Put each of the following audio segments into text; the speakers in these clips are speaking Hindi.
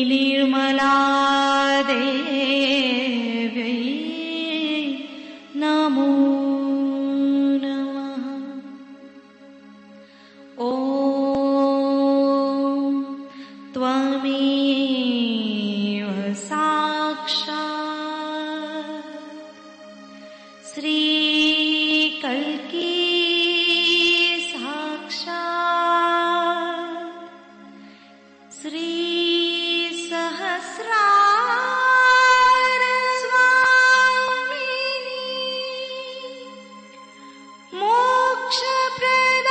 निर्मला देव्यै नमो नमः। ॐ त्वमेव साक्षात् श्री कल्की श्री सहस्रार स्वामिनी मोक्ष प्रदायिनी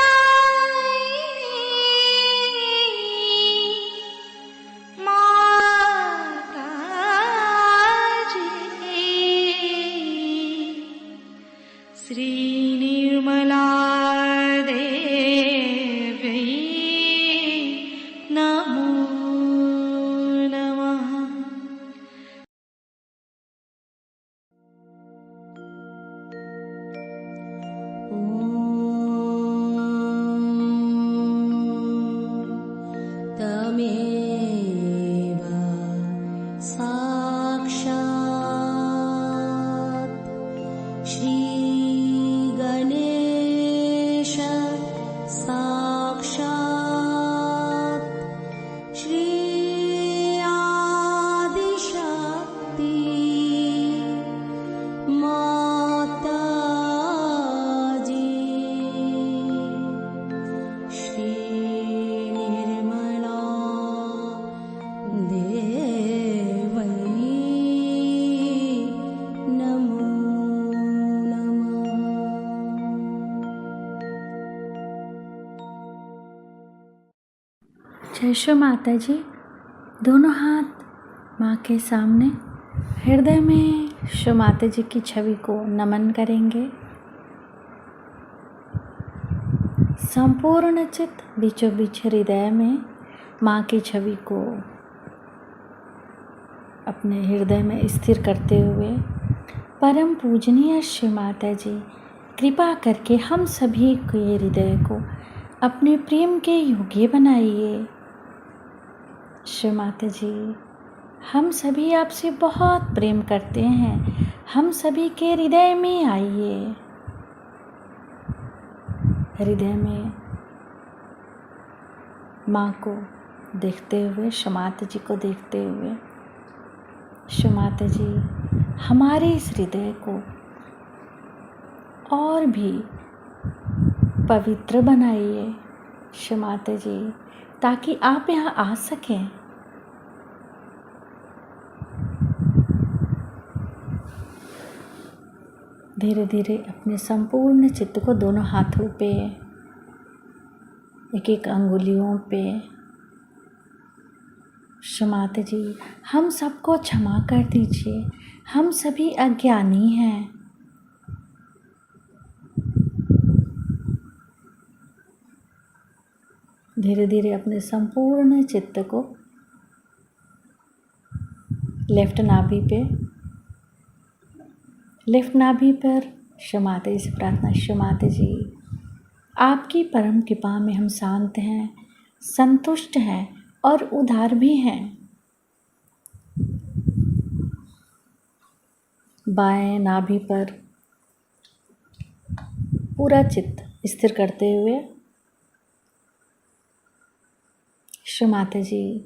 माताजी श्री निर्मला देव्यै नमो नमः। तमेव साक्षात् श्री गणेश साक्षात् श्री आदिशक्ति माताजी श्री निर्मला देवै नमो नमः। जय श्री माता जी। दोनों हाथ माँ के सामने हृदय में श्री माता जी की छवि को नमन करेंगे। संपूर्ण चित्त बीचों बीच हृदय में माँ की छवि को अपने हृदय में स्थिर करते हुए परम पूजनीय श्री माता जी कृपा करके हम सभी के हृदय को अपने प्रेम के योग्य बनाइए। श्री माता जी, हम सभी आपसे बहुत प्रेम करते हैं, हम सभी के हृदय में आइए। हृदय में माँ को देखते हुए, श्री माता जी को देखते हुए, श्री माता जी हमारे इस हृदय को और भी पवित्र बनाइए श्री माता जी, ताकि आप यहाँ आ सकें। धीरे धीरे अपने संपूर्ण चित्त को दोनों हाथों पे, एक एक अंगुलियों पे, श्री माता जी हम सबको क्षमा कर दीजिए, हम सभी अज्ञानी हैं। धीरे धीरे अपने संपूर्ण चित्त को लेफ्ट नाभि पर श्री माता जी से प्रार्थना। श्री माता जी, आपकी परम कृपा में हम शांत हैं, संतुष्ट हैं और उदार भी हैं। बाएं नाभि पर पूरा चित्त स्थिर करते हुए श्री माता जी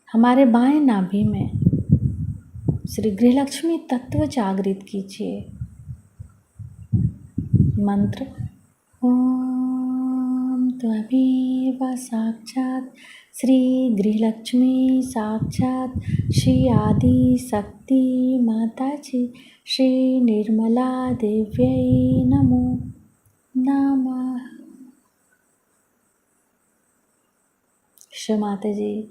हमारे बाएं नाभि में श्री गृहलक्ष्मी तत्व जागृत कीजिए। मंत्र ओम त्वमेव साक्षात् श्री गृहलक्ष्मी साक्षात् श्री आदि शक्ति माता जी श्री निर्मला देव्यै नमो नमः। श्री माता जी,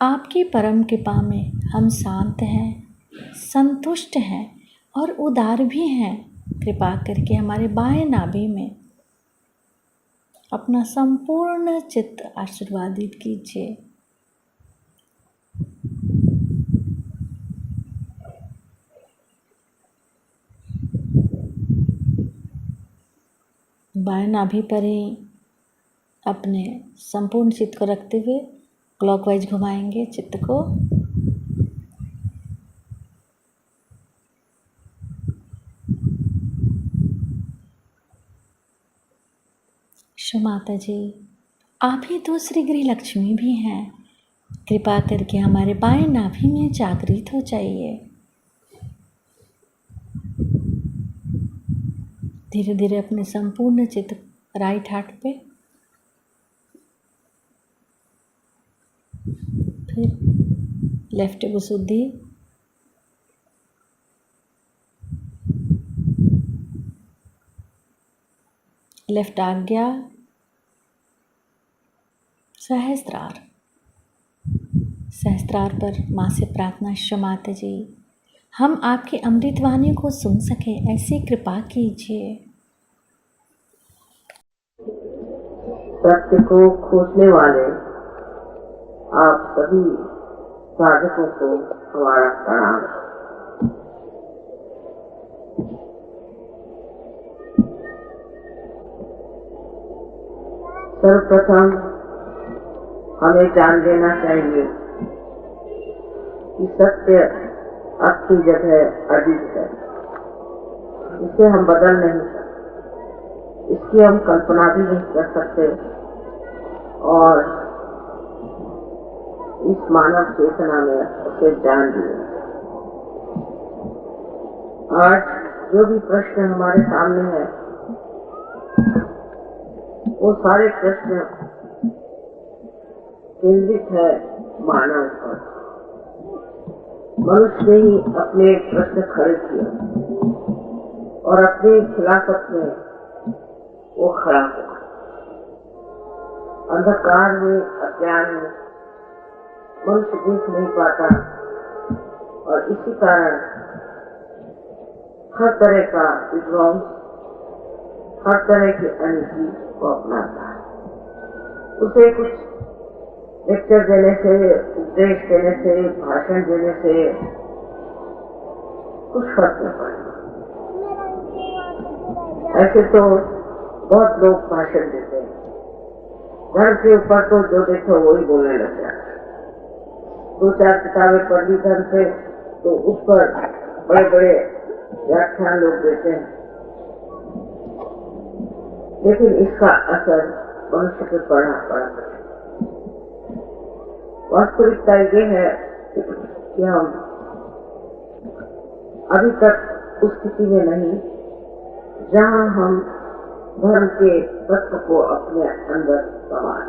आपकी परम कृपा में हम शांत हैं, संतुष्ट हैं और उदार भी हैं। कृपा करके हमारे बाएं नाभि में अपना संपूर्ण चित्त आशीर्वादित कीजिए। बाएं नाभि पर ही अपने संपूर्ण चित्त को रखते हुए क्लॉकवाइज घुमाएंगे चित्त को। शो माता जी, आप ही दूसरी गृह लक्ष्मी भी हैं। कृपा करके हमारे बाएं नाभि में जागृत हो जाइए। धीरे धीरे अपने संपूर्ण चित्त राइट हार्ट पे, फिर लेफ्ट विशुद्धि, लेफ्ट आज्ञा, सहस्त्रार। सहस्त्रार पर माँ से प्रार्थना, शो माता जी, हम आपकी अमृतवाणी को सुन सके ऐसी कृपा कीजिए। सत्य को खोजने वाले आप सभी साधकों को हमारा प्रणाम। सर्वप्रथम हमें जान लेना चाहिए कि सत्य आपकी जगह अडिग है, इसे हम बदल नहीं सकते, इसकी हम कल्पना भी नहीं कर सकते और इस मानव चेतना में उसे जान लिया। आज जो भी प्रश्न हमारे सामने है वो सारे प्रश्न केंद्रित है मानव पर। मनुष्य ने ही अपने प्रश्न खड़े किए और अपनी खिलाफत में वो खड़ा हुआ। अंधकार में, अज्ञान में मनुष्य देख नहीं पाता और इसी कारण हर तरह का विध्वंस, हर तरह की अनिति को अपनाता है। उसे कुछ लेक्चर देने से, उपदेश देने से, भाषण देने से कुछ फर्क नहीं पड़ता। ऐसे तो बहुत लोग भाषण देते हैं, धर्म के ऊपर तो जो देखो वही बोलने लग जाते हैं। 2-4 किताबें पढ़ ली धर्म से तो उस पर बड़े बड़े व्याख्यान लोग देते हैं, लेकिन इसका असर मनुष्य पे पड़ा। वास्तविकता ये है कि हम अभी तक उस स्थिति में नहीं जहां हम धर्म के तत्व को अपने अंदर समाएं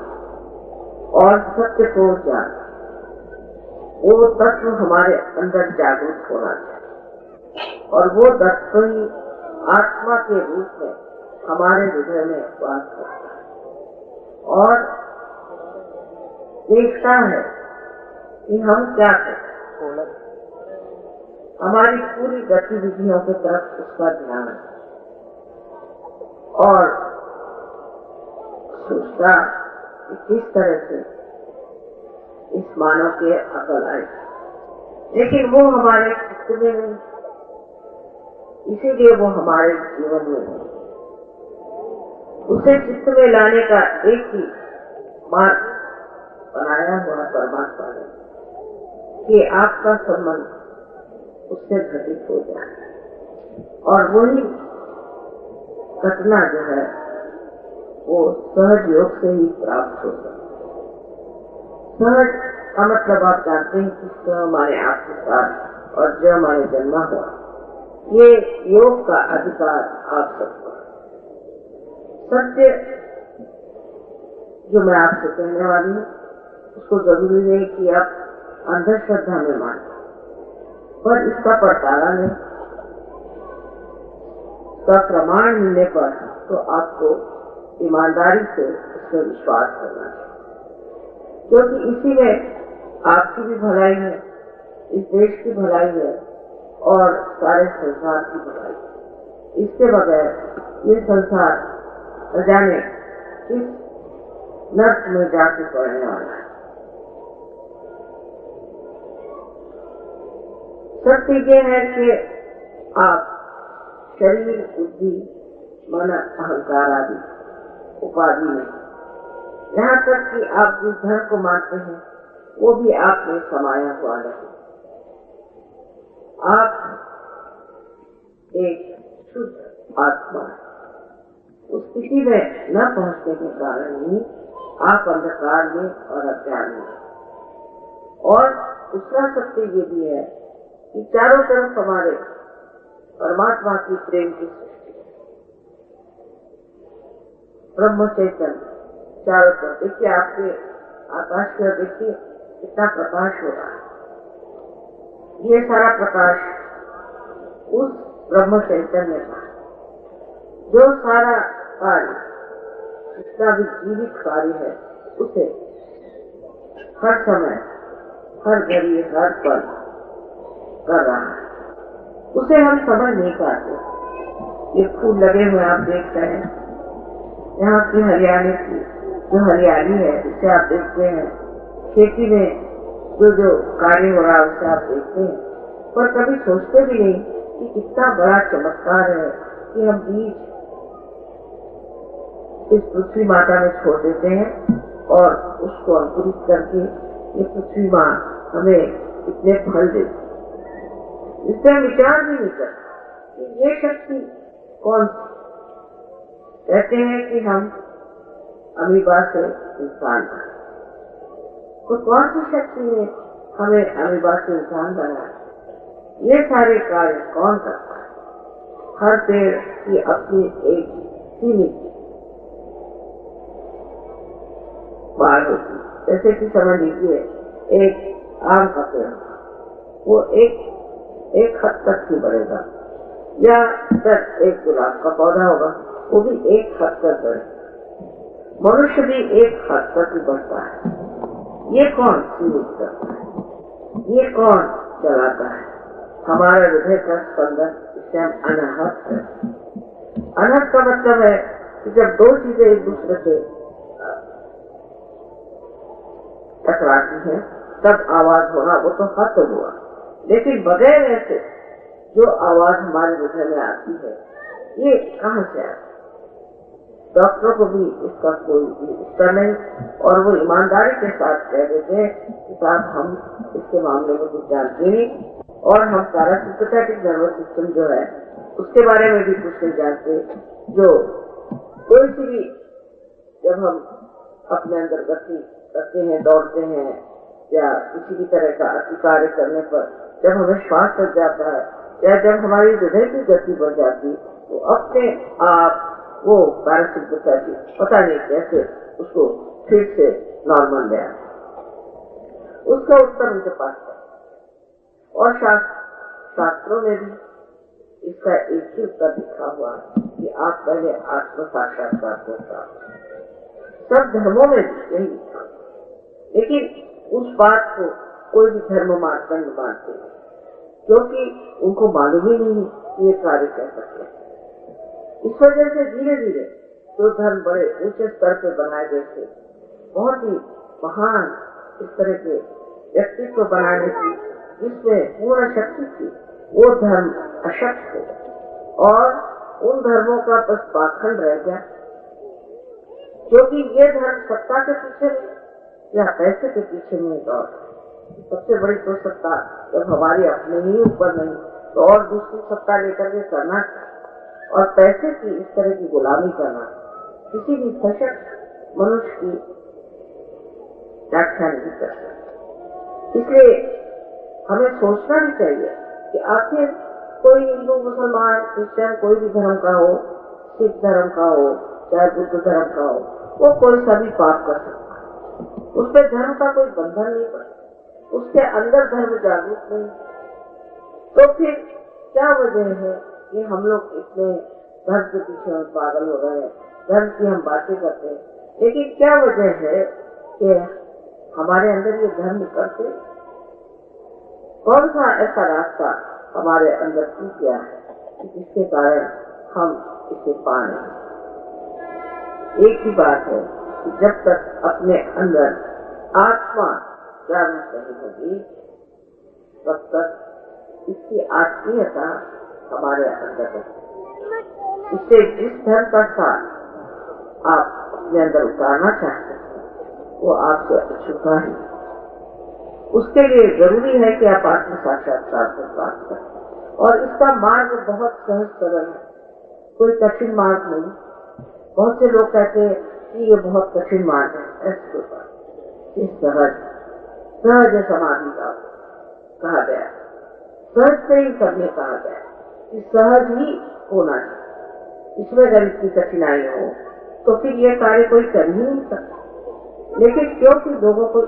और सत्य को जान। वो तत्व हमारे अंदर जागरूक होना चाहिए और वो तत्व ही आत्मा के रूप में हमारे हृदय में वास करता है और देखता है कि हम क्या करते। हमारी पूरी गतिविधियों की तरफ उसका ध्यान है और सोचता कि किस तरह से इस मानव के अकल आए, लेकिन वो हमारे चित्त में नहीं, इसीलिए वो हमारे जीवन में नहीं। उसे चित्त में लाने का एक ही मार्ग बनाया हुआ परमात्मा ने कि आपका संबंध उससे घटित हो जाए और वही घटना जो है वो सहज योग से ही प्राप्त हो सकती। सहज का मतलब आप जानते हैं कि स माने आपके साथ और ज माने जन्मा हुआ। ये योग का अधिकार आप सबको। सत्य जो मैं आपसे कहने वाली हूँ उसको जरूरी है कि आप अंधश्रद्धा में माने, पर इसका पड़ताला नहीं, इसका प्रमाण मिलने पर तो आपको ईमानदारी से उसमें विश्वास करना चाहिए, क्योंकि इसी में आपकी भी भलाई है, इस देश की भलाई है और सारे संसार की भलाई है। इसके बगैर ये संसार न जाने किस नर्क में जाके पड़ने वाला है। सत्य ये है कि आप शरीर, बुद्धि, मन, अहंकार आदि उपाधि में, यहाँ तक कि आप जिस धर्म को मानते हैं वो भी आप में समाया हुआ नहीं। आप एक शुद्ध आत्मा है। उस स्थिति में न पहुंचने के कारण ही आप अंधकार में और अज्ञान में। और दूसरा सत्य ये भी है कि चारों तरफ हमारे परमात्मा की प्रेम की सृष्टि है, ब्रह्म चैतन्य चारों तरफ। देखिए, आपके आकाश में देखिए कितना प्रकाश हो रहा है। ये सारा प्रकाश उस ब्रह्म चैतन्य का जो सारा कार्य, जितना भी जीवित कार्य है, उसे हर समय, हर घड़ी, हर पल कर रहा है। उसे हम समझ नहीं पाते। ये फूल लगे हुए आप देख रहे हैं, यहाँ की हरियाली की जो हरियाली है उसे आप देखते हैं, खेती में जो कार्य हो रहा है उसे आप देखते हैं, पर कभी सोचते भी नहीं कि कितना बड़ा चमत्कार है कि हम बीज इस पृथ्वी माता में छोड़ देते हैं और उसको अंकुरित करके ये पृथ्वी माँ हमें इतने फल देती। इससे हम विचार भी नहीं करते कि ये शक्ति कौन सी। कहते हैं कि हम अमीबा से इंसान बने, तो कौन सी शक्ति ने हमें अमीबा से इंसान बनाया? ये सारे कार्य कौन करता है? हर पेड़ की अपनी एक सीमित बाढ़ होती है। जैसे कि समझ लीजिए एक आम का पेड़, वो एक हद तक ही बढ़ेगा, या एक गुलाब का पौधा होगा, वो भी एक हद तक बढ़ेगा। मनुष्य भी एक हद तक ही बढ़ता है। ये कौन सीमित करता है? ये कौन चलाता है? हमारे हृदय का स्पंदन, इसे हम अनाहत है। अनाहत का मतलब है कि जब दो चीजें एक दूसरे से टकराती हैं तब आवाज होना, वो तो हद हुआ। लेकिन बगैर ऐसे जो आवाज हमारे हृदय में आती है, ये कहाँ से आती है? डॉक्टरों को भी इसका कोई उत्तर नहीं, और वो ईमानदारी के साथ कह देते हैं कि साहब हम इसके मामले में कुछ जानते नहीं, और हम पैरासिम्पैथेटिक नर्वस सिस्टम जो है उसके बारे में भी कुछ नहीं जानते। जो कोई सी भी जब हम अपने अंदर गति करते हैं, दौड़ते हैं, या किसी भी तरह का अति कार्य करने पर जब हमें श्वास लग जाता है, या जब हमारी हृदय की गति बढ़ जाती, तो अपने आप वो पैरासिम्पैथेटिक पता नहीं कैसे उसको फिर से नॉर्मल ले आए। उसका उत्तर उनके पास है, और शास्त्रों में भी इसका एक ही उत्तर लिखा हुआ कि आप पहले आत्म साक्षात्कार को प्राप्त। सब धर्मों में भी यही लिखा, लेकिन उस बात को कोई भी धर्म मानते नहीं, क्योंकि उनको मालूम ही नहीं कि ये कार्य कर सकते हैं। इस वजह से धीरे धीरे जो धर्म बड़े ऊंचे स्तर पे बनाए गए थे, बहुत ही महान इस तरह के व्यक्तित्व बनाने की जिसमें पूर्ण शक्ति थी, वो धर्म अशक्त थे, और उन धर्मों का बस पाखंड रह गया, क्योंकि ये धर्म सत्ता के पीछे में या पैसे के पीछे में दौड़। सबसे बड़ी तो सत्ता जब हमारी अपने ही ऊपर नहीं, तो और दूसरी सत्ता लेकर के करना, और पैसे की इस तरह की गुलामी करना किसी भी सशक्त मनुष्य की व्याख्या नहीं कर सकता। इसलिए हमें सोचना भी चाहिए कि आखिर कोई हिंदू, मुसलमान, क्रिश्चियन, कोई भी धर्म का हो, सिख धर्म का हो, चाहे बुद्ध धर्म का हो, वो कोई सा भी पाप कर सकता है। उस पर धर्म का कोई बंधन नहीं पड़ता, उसके अंदर धर्म जागरूक नहीं। तो फिर क्या वजह है कि हम लोग इतने धर्म के पीछे पागल हो रहे हैं, धर्म की हम बातें करते हैं, लेकिन क्या वजह है कि हमारे अंदर ये धर्म करते? कौन सा ऐसा रास्ता हमारे अंदर टूट गया है जिसके कारण हम इसे पा नहीं? एक ही बात है कि जब तक अपने अंदर आत्मा जागरूक नहीं होगी, तब तक इसकी आत्मीयता हमारे अंदर है। इससे जिस धर्म का साथ आप अपने अंदर उतारना चाहते हैं, वो आपसे अछूता है। उसके लिए जरूरी है कि आप आत्म साक्षात्कार को प्राप्त करें। और इसका मार्ग बहुत सहज सरल है, कोई कठिन मार्ग नहीं। बहुत से लोग कहते हैं कि ये बहुत कठिन मार्ग है, ऐसी कोई बात। ये सहज समाधि का कहा गया, सहज से ही करने कहा गया कि सहज ही होना चाहिए। इसमें अगर इतनी कठिनाई हो तो फिर ये कार्य कोई कर ही नहीं सकता। लेकिन क्योंकि लोगों को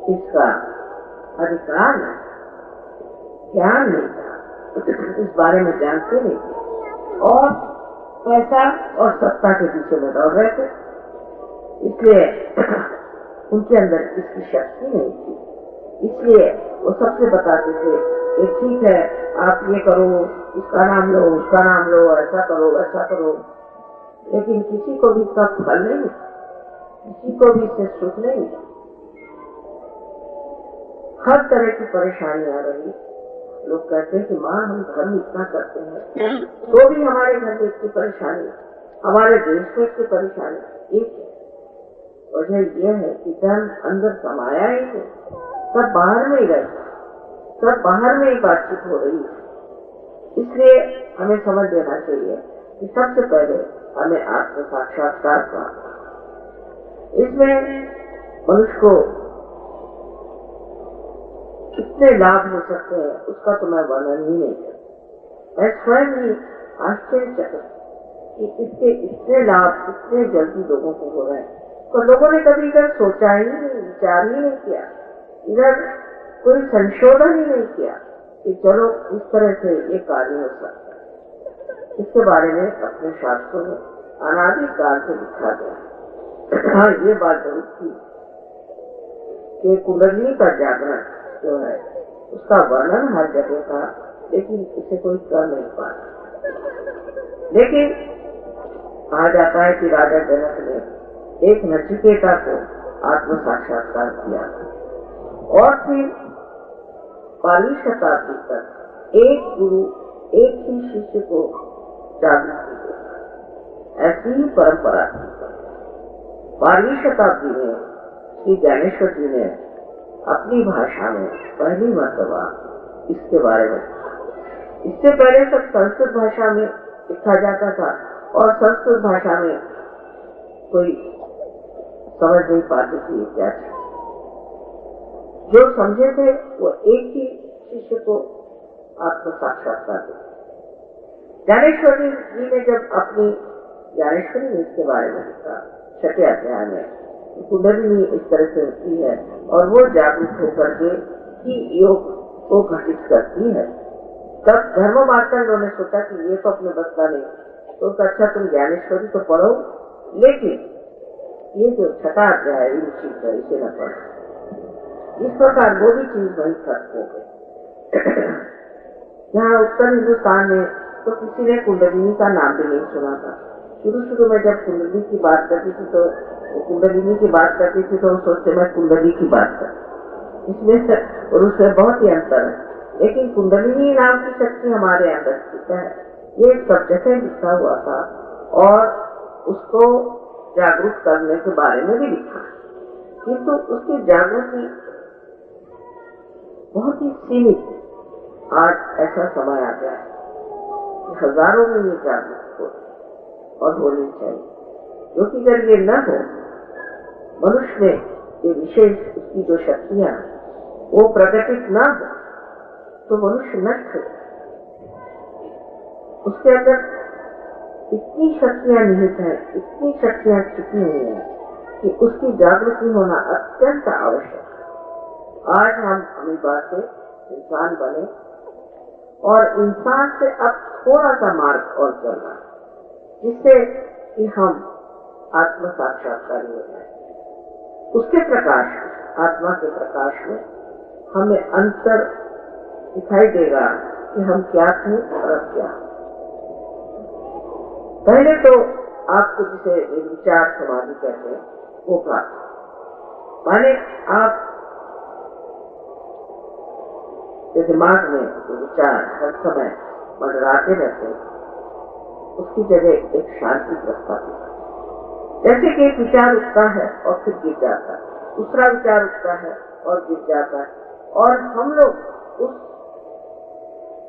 इसका अधिकार नहीं, ज्ञान नहीं था, इस बारे में जानते नहीं थे और पैसा और सत्ता के पीछे में दौड़ रहे थे, इसलिए उनके अंदर इसकी शक्ति नहीं थी। इसलिए वो सबसे बताते थे कि ठीक है, आप ये करो, उसका नाम लो, उसका नाम लो, ऐसा करो, वैसा करो, लेकिन किसी को भी इसका फल नहीं, किसी को भी इससे सुख नहीं। हर तरह की परेशानी आ रही। लोग कहते हैं कि माँ हम धर्म इतना करते हैं तो भी हमारे घर में इतनी परेशानी, हमारे देश में इतनी परेशानी। एक वजह यह है कि धर्म अंदर समाया ही है, सब बाहर में ही रहता, सब बाहर में ही बातचीत हो रही है। इसलिए हमें समझ लेना चाहिए कि सबसे पहले हमें आत्म साक्षात्कार प्राप्त। इसमें मनुष्य को कितने लाभ हो सकते हैं उसका तो मैं वर्णन ही नहीं करता। मैं स्वयं ही आश्चर्यचकित कि इसके इतने लाभ इतने जल्दी लोगों को हो रहे हैं। तो लोगों ने कभी इधर सोचा ही नहीं, विचार ही नहीं किया, इधर कोई संशोधन ही नहीं किया कि चलो इस तरह से ये कार्य हो सकता है। इसके बारे में अपने शास्त्रों में अनादिकाल से लिखा गया। हाँ, ये बात जरूर थी कि कुंडलिनी का जागरण जो है उसका वर्णन हर जगह था, लेकिन इसे कोई कर नहीं पाता। लेकिन कहा जाता है कि राजा जनक ने एक नचिकेता को आत्म साक्षात्कार किया और फिर 12वीं शताब्दी तक एक गुरु एक ही शिष्य को जागृत किया। ऐसी ही परंपरा थी। 12वीं शताब्दी में श्री ज्ञानेश्वर जी ने अपनी भाषा में पहली मर्तबा इसके बारे में, इससे पहले सब संस्कृत भाषा में लिखा जाता था और संस्कृत भाषा में कोई समझ नहीं पाते थे क्या चीज। जो समझे थे वो एक ही शिष्य को आत्म साक्षात्कार देते। ज्ञानेश्वरी जी ने जब अपनी ज्ञानेश्वरी में इसके बारे में लिखा 6वें अध्याय में, कुंडलिनी इस तरह से होती है और वो जागरूक होकर के ही योग को घटित करती है। तब धर्म मार्तंड ने सोचा कि ये तो अपने बस का नहीं, तो अच्छा तुम ज्ञानेश्वरी तो पढ़ो, लेकिन ये जो 6वां अध्याय है इसे न पढ़ो। इस प्रकार वो भी चीज वही खत्म हो गई। यहाँ उत्तर हिंदुस्तान में तो किसी ने कुंडलिनी का नाम भी नहीं सुना था। शुरू में जब कुंडली की बात करती थी तो कुंडलिनी की बात करती थी तो सोचते मैं कुंडली की बात कर, इसमें से और उसमें बहुत ही अंतर है। लेकिन कुंडलिनी नाम की शक्ति हमारे अंदर स्थित है, ये सब जगह लिखा हुआ था और उसको जागरूक करने के बारे में भी लिखा, किंतु उसकी जागृति बहुत ही सीमित। आज ऐसा समय आ गया है कि हजारों में ये जागरूक हो और होनी चाहिए, क्योंकि अगर ये न हो, मनुष्य में ये विशेष उसकी जो शक्तियां वो प्रकटित न हो तो मनुष्य नष्ट हो। उसके अंदर इतनी शक्तियां निहित है, इतनी शक्तियां छिपी हुई है कि उसकी जागृति होना अत्यंत आवश्यक है। आज हम अमीबा से इंसान बने और इंसान से अब थोड़ा सा मार्ग और चलना, जिससे कि हम आत्म साक्षात्कार हो जाए। उसके प्रकाश, आत्मा के प्रकाश में हमें अंतर दिखाई देगा कि हम क्या थे और अब क्या। पहले तो आपको जिसे विचार समाधि कहते हैं वो प्राप्त, माने आप जो दिमाग में जो विचार हर समय मंडराते रहते हैं उसकी जगह एक शांति प्रस्थापित है। जैसे कि एक विचार उठता है और फिर गिर जाता है, दूसरा विचार उठता है और गिर जाता है, और हम लोग उस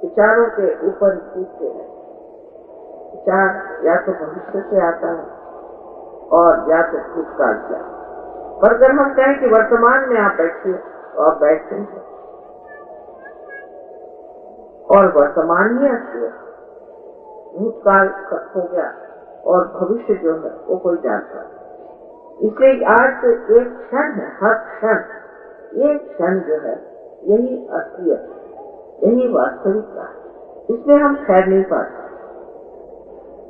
विचारों के ऊपर कूदते हैं। विचार या तो भविष्य से आता है और या तो भूतकाल से। पर अगर हम कहें कि वर्तमान में आप बैठिए तो आप बैठते हैं, और वर्तमान ही असली है। भूतकाल खत्म हो गया और भविष्य जो है वो कोई जानता है। इसलिए आज एक क्षण है, हर क्षण, ये क्षण जो है यही असलियत, यही वास्तविकता है। इसमें हम ठहर नहीं पाते।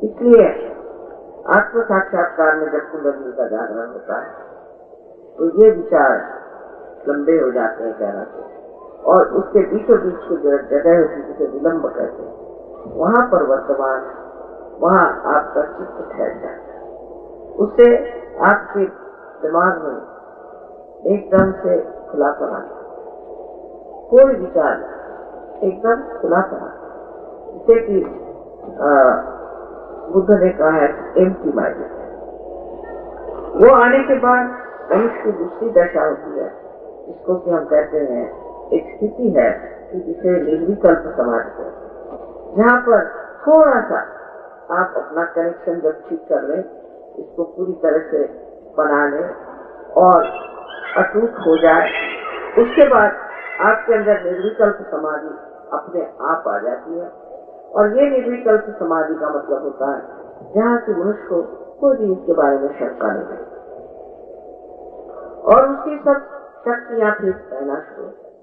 इसलिए आत्म साक्षात्कार में जब कुंडली का जागरण होता है तो ये विचार लंबे हो जाते हैं कहना से, और उसके बीचों बीच की जो जगह होती है जिसे विलंब कहते हैं, वहाँ पर वर्तमान, वहाँ आपका चित्त ठहर जाता है। उससे आपके दिमाग में एकदम से खुलापन आता है, कोई विचार एकदम खुलापन आता है। जैसे कि बुद्ध ने कहा है एम्प्टी माइंड, वो आने के बाद मनुष्य की दूसरी दशा होती है, जिसको कि हम कहते हैं एक स्थिति है कि जिसे निर्विकल्प समाधि कहते हैं, जहाँ पर थोड़ा सा आप अपना कनेक्शन जब ठीक कर लें, इसको पूरी तरह से बना लें और अटूट हो जाए, उसके बाद आपके अंदर निर्विकल्प समाधि अपने आप आ जाती है। और ये निर्विकल्प समाधि का मतलब होता है जहाँ की मनुष्य को कोई भी इसके बारे में शंका नहीं है, और उसकी सब शक्तियां फिर रहना शुरू होती है,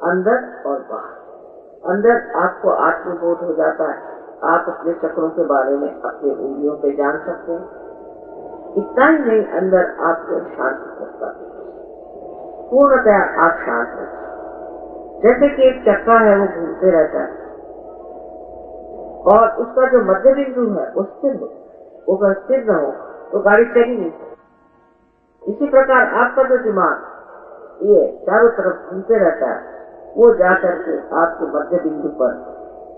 अंदर और बाहर। अंदर आपको आत्मबोध हो जाता है, आप अपने चक्रों के बारे में अपने उंगलियों पे जान सकते हैं। इतना ही नहीं, अंदर आपको शांति करता है, पूर्णतया आप शांत रहते हैं। जैसे कि एक चक्का है, वो घूमते रहता है और उसका जो मध्य बिंदु है वो स्थिर हो, वो अगर स्थिर न हो तो गाड़ी चली नहीं सकती। इसी प्रकार आपका जो दिमाग ये चारों तरफ घूमते रहता है, वो जाकर के आपके मध्य बिंदु पर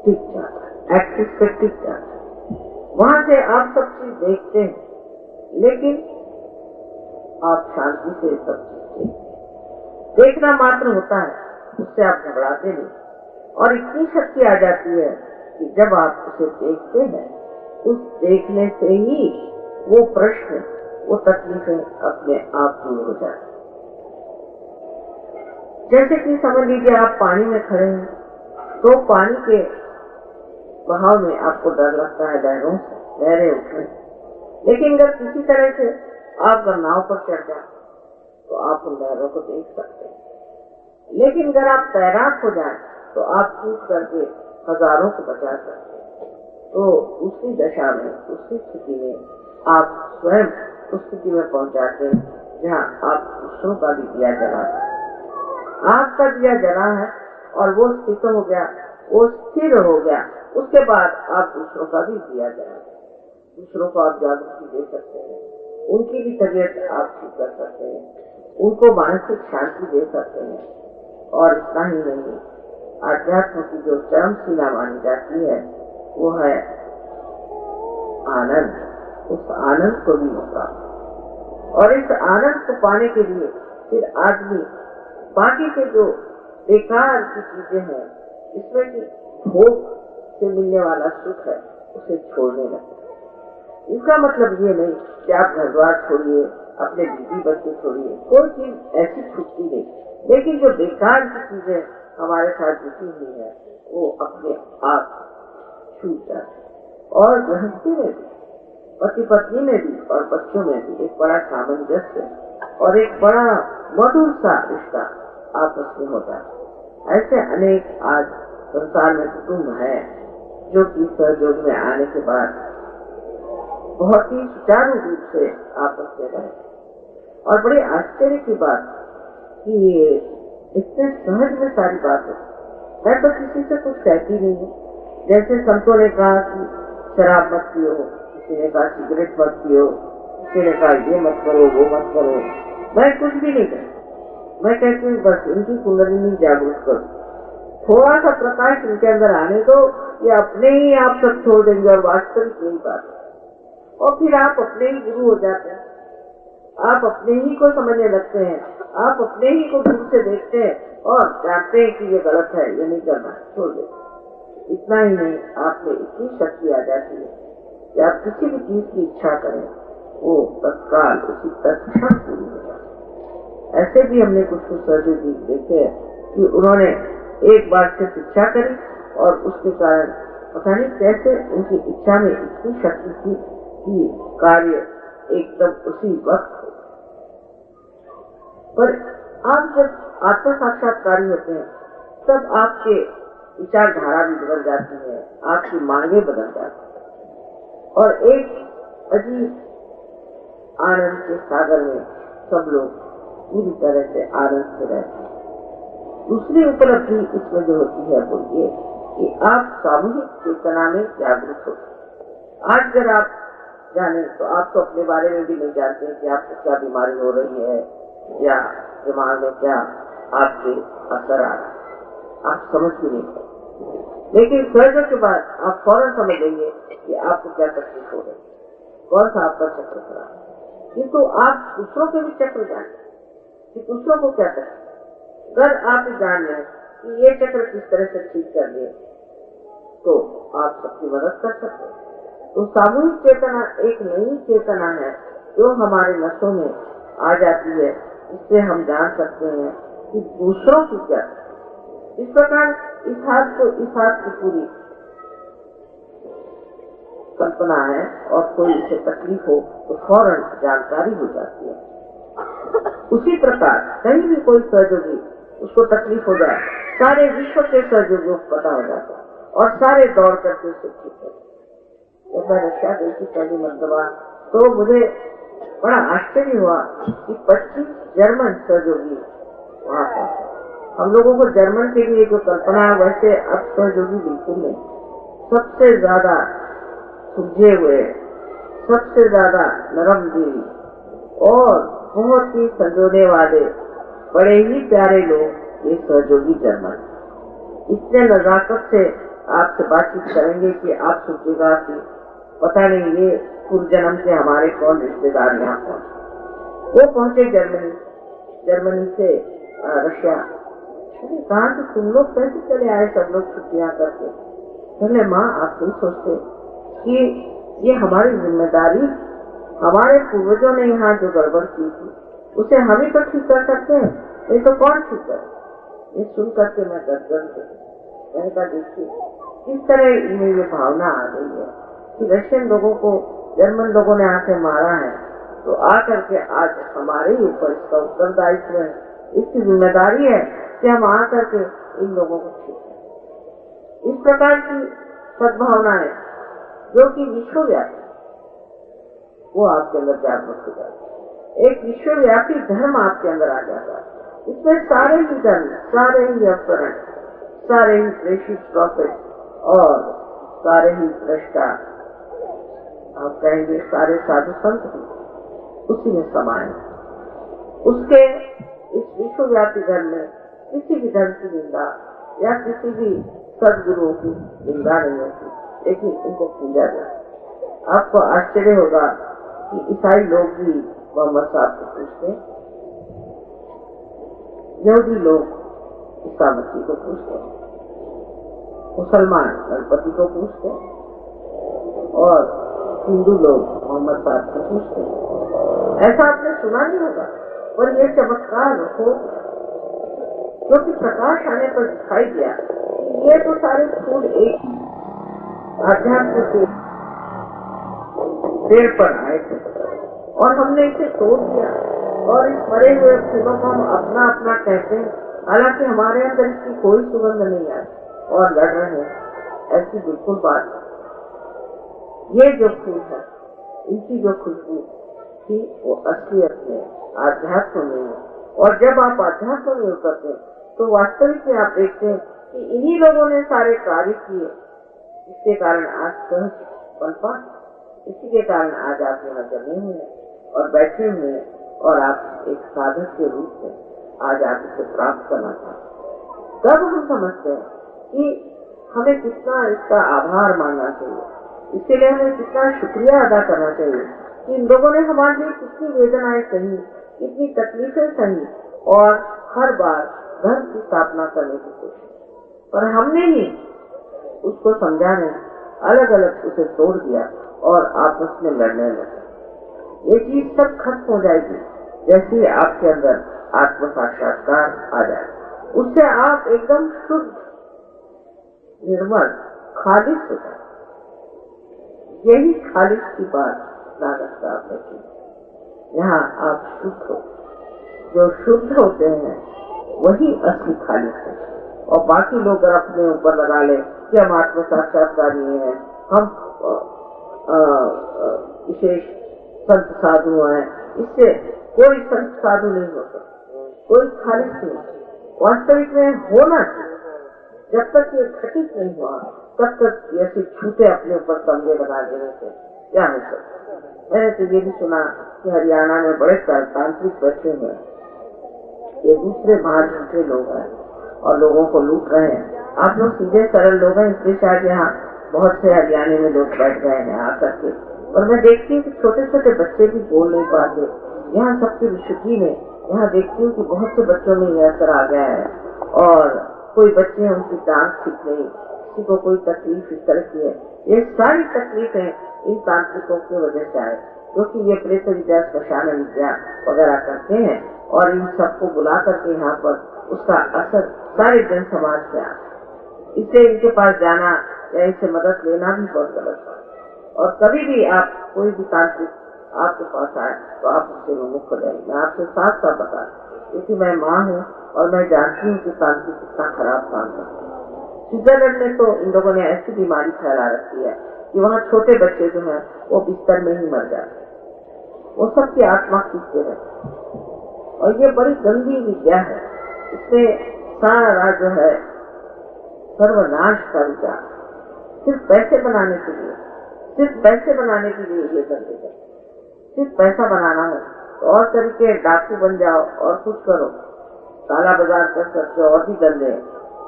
टिक जाता है, एक्सिस पे टिक जाता है। वहां से आप सब चीज देखते हैं, लेकिन आप शांति से सब चीज देखना मात्र होता है, उससे आप घबराते नहीं। और इतनी शक्ति आ जाती है कि जब आप उसे देखते हैं, उस देखने से ही वो प्रश्न, वो तकलीफें अपने आप दूर हो जाती। जैसे कि समझ लीजिए आप पानी में खड़े हैं, तो पानी के बहाव में आपको डर लगता है लहरों से, लहरें उठने। लेकिन अगर किसी तरह से आप नाव पर चढ़ जाए तो आप उन लहरों को देख सकते हैं। लेकिन अगर आप तैराक हो जाए तो आप कूद करके हजारों को बचा सकते हैं। तो उसी दशा में, उसी स्थिति में आप स्वयं उस स्थिति में पहुंच जाते हैं जहाँ आप दूसरों का भी दिया जला है। आपका दिया जला है और वो स्थित हो गया, वो स्थिर हो गया, उसके बाद आप दूसरों का भी दिया जला, दूसरों को आप जागृति दे सकते हैं, उनकी भी तबीयत आप ठीक कर सकते हैं, उनको मानसिक शांति दे सकते हैं। और इतना ही नहीं, आध्यात्म की जो चरम सीमा मानी जाती है वो है आनंद। उस आनंद को भी होगा, और इस आनंद को पाने के लिए फिर आदमी बाकी के जो बेकार की चीजें हैं, इसमें कि भोग से मिलने वाला सुख है, उसे छोड़ने लगता है। इसका मतलब ये नहीं कि आप घर द्वार छोड़िए, अपने बीवी बच्चे छोड़िए, कोई चीज ऐसी छूटती नहीं, लेकिन जो बेकार की चीजें हमारे साथ जुटी हुई है वो अपने आप छूट जाती है। और गृहस्थी में भी, पति पत्नी में भी और बच्चों में भी एक बड़ा सामंजस्य और एक बड़ा मधुर सा रिश्ता आपस में होता है। ऐसे अनेक आज संसार में कुटुंब है जो कि सहयोग में आने के बाद बहुत ही सुचारू रूप से आपस में रहे। और बड़े आश्चर्य की बात कि ये इतने सहज में सारी बात है, मैं तो किसी से कुछ कहती नहीं हूँ। जैसे संतों ने कहा कि शराब मत पियो, किसी ने कहा सिगरेट मत पियो, किसी ने कहा ये मत करो, वो मत करो, मैं कुछ भी नहीं कहती। मैं कहती हूँ बस इनकी कुंडलिनी जागरूक करो, थोड़ा सा प्रकाश इनके अंदर आने दो, ये अपने ही आप सब छोड़ देंगे। और वास्तविक यही बात है, और फिर आप अपने ही गुरु हो जाते हैं। आप अपने ही को समझने लगते हैं, आप अपने ही को दूर से देखते हैं और जानते हैं कि ये गलत है, ये नहीं करना, छोड़ दे। इतना ही नहीं, आप में इतनी शक्ति आ जाती है कि आप किसी भी चीज की इच्छा करें, वो तत्काल उसी तत्क्षण पूरी हो जाती। ऐसे भी हमने कुछ सहयोगी देखे हैं कि उन्होंने एक बार से इच्छा करी और उसके कारण पता नहीं कैसे उनकी इच्छा में इतनी शक्ति थी कि कार्य एकदम उसी वक्त। पर आप जब आत्म साक्षात्कारी होते हैं तब आपके विचारधारा भी बदल जाती है, आपकी मांगे बदल जाती है और एक अजीब आनंद के सागर में सब लोग पूरी तरह से आनंद से रहते हैं। दूसरी उपलब्धि इसमें जो होती है वो ये कि आप सामूहिक चेतना में जागरूक होते। आज अगर आप जाने तो आप तो अपने बारे में भी नहीं जानते कि आपको क्या बीमारी हो रही है या दिमाग में क्या आपके असर आ रहा है, आप समझ भी नहीं सकते। लेकिन सर्जरी के बाद आप फौरन समझ लेंगे कि आपको क्या तकलीफ हो रही है, कौन सा आपका चक्र खराब है। किंतु आप दूसरों के भी चक्र जानते कि दूसरों को क्या तकलीफ। अगर आप जान लें कि ये चक्र किस तरह से ठीक कर ले तो आप सबकी मदद कर सकते हैं। तो सामूहिक चेतना एक नई चेतना है जो हमारे नसों में आ जाती है, इससे हम जान सकते हैं कि दूसरों की क्या। इस प्रकार इस हाथ को इस हाथ की पूरी कल्पना है और कोई इसे तकलीफ हो तो फौरन जानकारी हो जाती है। उसी प्रकार कहीं भी कोई सहयोगी उसको तकलीफ हो जाए, सारे विश्व के सहयोगियों को पता हो जाता है और सारे दौड़ करके उसे ठीक करते। जब मैं रशिया गई थी पहली मरतबा तो मुझे बड़ा आश्चर्य हुआ कि 25 जर्मन सहयोगी वहाँ पर। हम लोगों को जर्मन के लिए जो कल्पना है वैसे अब सहयोगी बिल्कुल नहीं। सबसे ज्यादा सुलझे हुए, सबसे ज्यादा नरम दिल और बहुत ही संजोने वाले बड़े ही प्यारे लोग ये सहयोगी जर्मन। इतने नजाकत से आपसे बातचीत करेंगे कि आप सोचिएगा कि पता नहीं ये पूर्व जन्म से हमारे कौन रिश्तेदार यहाँ पहुंचे। वो पहुंचे जर्मनी से रशिया। कहा कि तुम लोग कैसे चले आए, सब लोग छुट्टियां करके। पहले माँ आप नहीं सोचते कि ये हमारी जिम्मेदारी, हमारे पूर्वजों ने यहाँ जो गड़बड़ की थी उसे हम ही तो ठीक कर सकते हैं, ये तो कौन ठीक करे। ये सुन करके मैं गदगद हो। मैंने कहा देखिए किस तरह इनमें ये भावना आ गई है कि रशियन लोगों को जर्मन लोगों ने आके मारा है तो आकर के आज हमारे ही ऊपर इसका उत्तरदायित्व है, इसकी जिम्मेदारी है कि हम आकर के इन लोगों को ठीक करें। इस प्रकार की सद्भावना है जो कि विश्वव्यापी वो आपके अंदर जागरूक हो जाती है। एक विश्वव्यापी धर्म आपके अंदर आ जाता है। इसमें सारे ही धर्म, सारे ही अवतरण, सारे ही प्रेषित प्रॉफिट और सारे ही दृष्टा, आप कहेंगे सारे साधु संत भी उसी में समाये। उसके इस विश्वव्यापी धर्म में किसी भी धर्म की निंदा या किसी भी सदगुरुओं की निंदा नहीं होती, लेकिन उनको पूजा जाए। आपको आश्चर्य होगा कि ईसाई लोग भी मोहम्मद साहब को पूछते, यहूदी लोग ईसा मसीह को पूछते, मुसलमान गणपति को पूछते और हिंदू लोग मोहम्मद साहब को पूछते। ऐसा आपने सुना नहीं होगा, और ये चमत्कार हो क्योंकि प्रकाश आने पर दिखाई दिया कि ये तो सारे फूल एक ही आध्यात्म के पेड़ पर आए थे और हमने इसे तोड़ दिया और इस मरे हुए फूलों को हम अपना अपना कहते हैं, हालांकि हमारे अंदर इसकी कोई सुगंध नहीं आई और लड़ रहे हैं। ऐसी बिल्कुल बात। ये जो फूल है इनकी जो खुशबू थी वो असलियत में आध्यात्म में है, और जब आप आध्यात्म में उतरते हैं तो वास्तविक में आप देखते हैं कि इन्हीं लोगों ने सारे कार्य किए, इसके कारण आज सहज बन पा, इसी के कारण आज आप यहाँ जमे हुए और बैठे हुए और आप एक साधक के रूप में आज आप इसे प्राप्त करना चाहते। तब हम समझते हैं कि हमें कितना इसका आभार मानना चाहिए, इसके लिए हमें कितना शुक्रिया अदा करना चाहिए कि इन लोगों ने हमारे लिए कितनी वेदनाएं सही, कितनी तकलीफें सही और हर बार धर्म की स्थापना करने की कोशिश, पर हमने ही उसको समझा नहीं, अलग अलग उसे तोड़ दिया और आपस में लड़ने लगे। ये चीज सब खत्म हो जाएगी जैसे ही आपके अंदर आत्म साक्षात्कार आ जाए। उससे आप एकदम शुद्ध, निर्मल, खालिश हो जाए। यही खालिश की बात लागत साहब ने की। यहाँ आप शुद्ध हो, जो शुद्ध होते हैं वही असली खालिश है। और बाकी लोग अगर अपने ऊपर लगा ले कि हम आत्म साक्षात्कारी हैं, हम विशेष संत साधु हैं, इससे कोई संत साधु नहीं होता, कोई खालिश नहीं। वास्तविक में होना चाहिए। जब तक ये घटित नहीं हुआ तब तक ऐसे छूटे अपने ऊपर तंगे लगा देने से क्या हो सकता। मैंने तो ये भी सुना कि हरियाणा में बड़े तांत्रिक बैठे हुए हैं, ये दूसरे बाहर झूठे लोग हैं और लोगों को लूट रहे हैं। आप लोग सीधे सरल लोग हैं, इसलिए शायद यहाँ बहुत से हरियाणा में लोग बैठ गए हैं आकर के। और मैं देखती हूँ कि छोटे छोटे बच्चे भी बोल नहीं पाते। यहाँ सबकी विशुद्धि में यहाँ देखती हूँ कि बहुत से बच्चों में यह असर आ गया है और कोई बच्चे उनकी टांग ठीक नहीं, किसी को कोई तकलीफ इस तरह की है। ये सारी तकलीफें इन तांत्रिकों की वजह से आए, क्योंकि ये प्रेत विद्या, श्मशान विद्या वगैरह करते हैं और इन सबको बुला करके यहाँ पर उसका असर सारे जन समाज पे आ। इससे इनके पास जाना या इनसे मदद लेना भी बहुत गलत है। और कभी भी आप कोई भी तांत्रिक आपके पास आए तो आप उससे विमुख हो जाएंगे। मैं आपसे साफ साफ बता, क्योंकि मैं माँ हूँ और मैं जानती हूँ कि तांत्रिक कितना खराब काम करते हैं। स्विट्जरलैंड में तो इन लोगों ने ऐसी बीमारी फैला रखी है कि वहाँ छोटे बच्चे जो हैं वो बिस्तर में ही मर जाते, वो सबकी आत्मा खींचते रहते। और ये बड़ी गंदी विद्या है, इसमें सारा जो है सर्वनाश का विचार, सिर्फ पैसे बनाने के लिए, सिर्फ पैसे बनाने के लिए ये कर देगा। सिर्फ पैसा बनाना हो तो और तरीके, डाकू बन जाओ और कुछ करो, काला बाजार कर सकते हो और भी धंधे,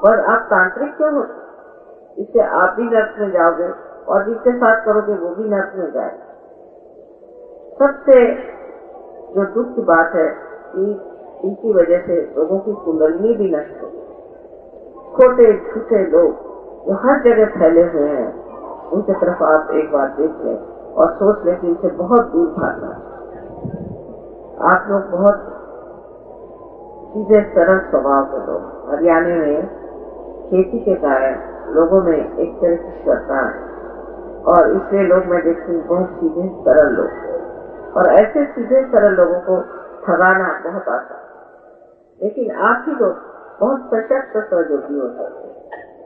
पर आप तांत्रिक क्यों हो? इससे आप भी नर्क में जाओगे और जिसके साथ करोगे वो भी नर्क में जाए। सबसे जो दुख की बात है कि इनकी वजह से लोगों की कुंडलिनी भी नष्ट हो गई। छोटे छोटे लोग जो हर जगह फैले हुए हैं, उनकी तरफ आप एक बार देख लें और सोच लें कि इनसे बहुत दूर भागना। आप लोग बहुत सीधे सरल स्वभाव के लोग। हरियाणा में खेती के कारण लोगों में एक तरह की श्रद्धा है और इसलिए लोग, मैं देखती हूँ, बहुत सीधे सरल लोग, और ऐसे सीधे सरल लोगों को ठगाना बहुत आसान है। लेकिन आप ही लोग बहुत सशक्त सहयोगी हो सकते हैं।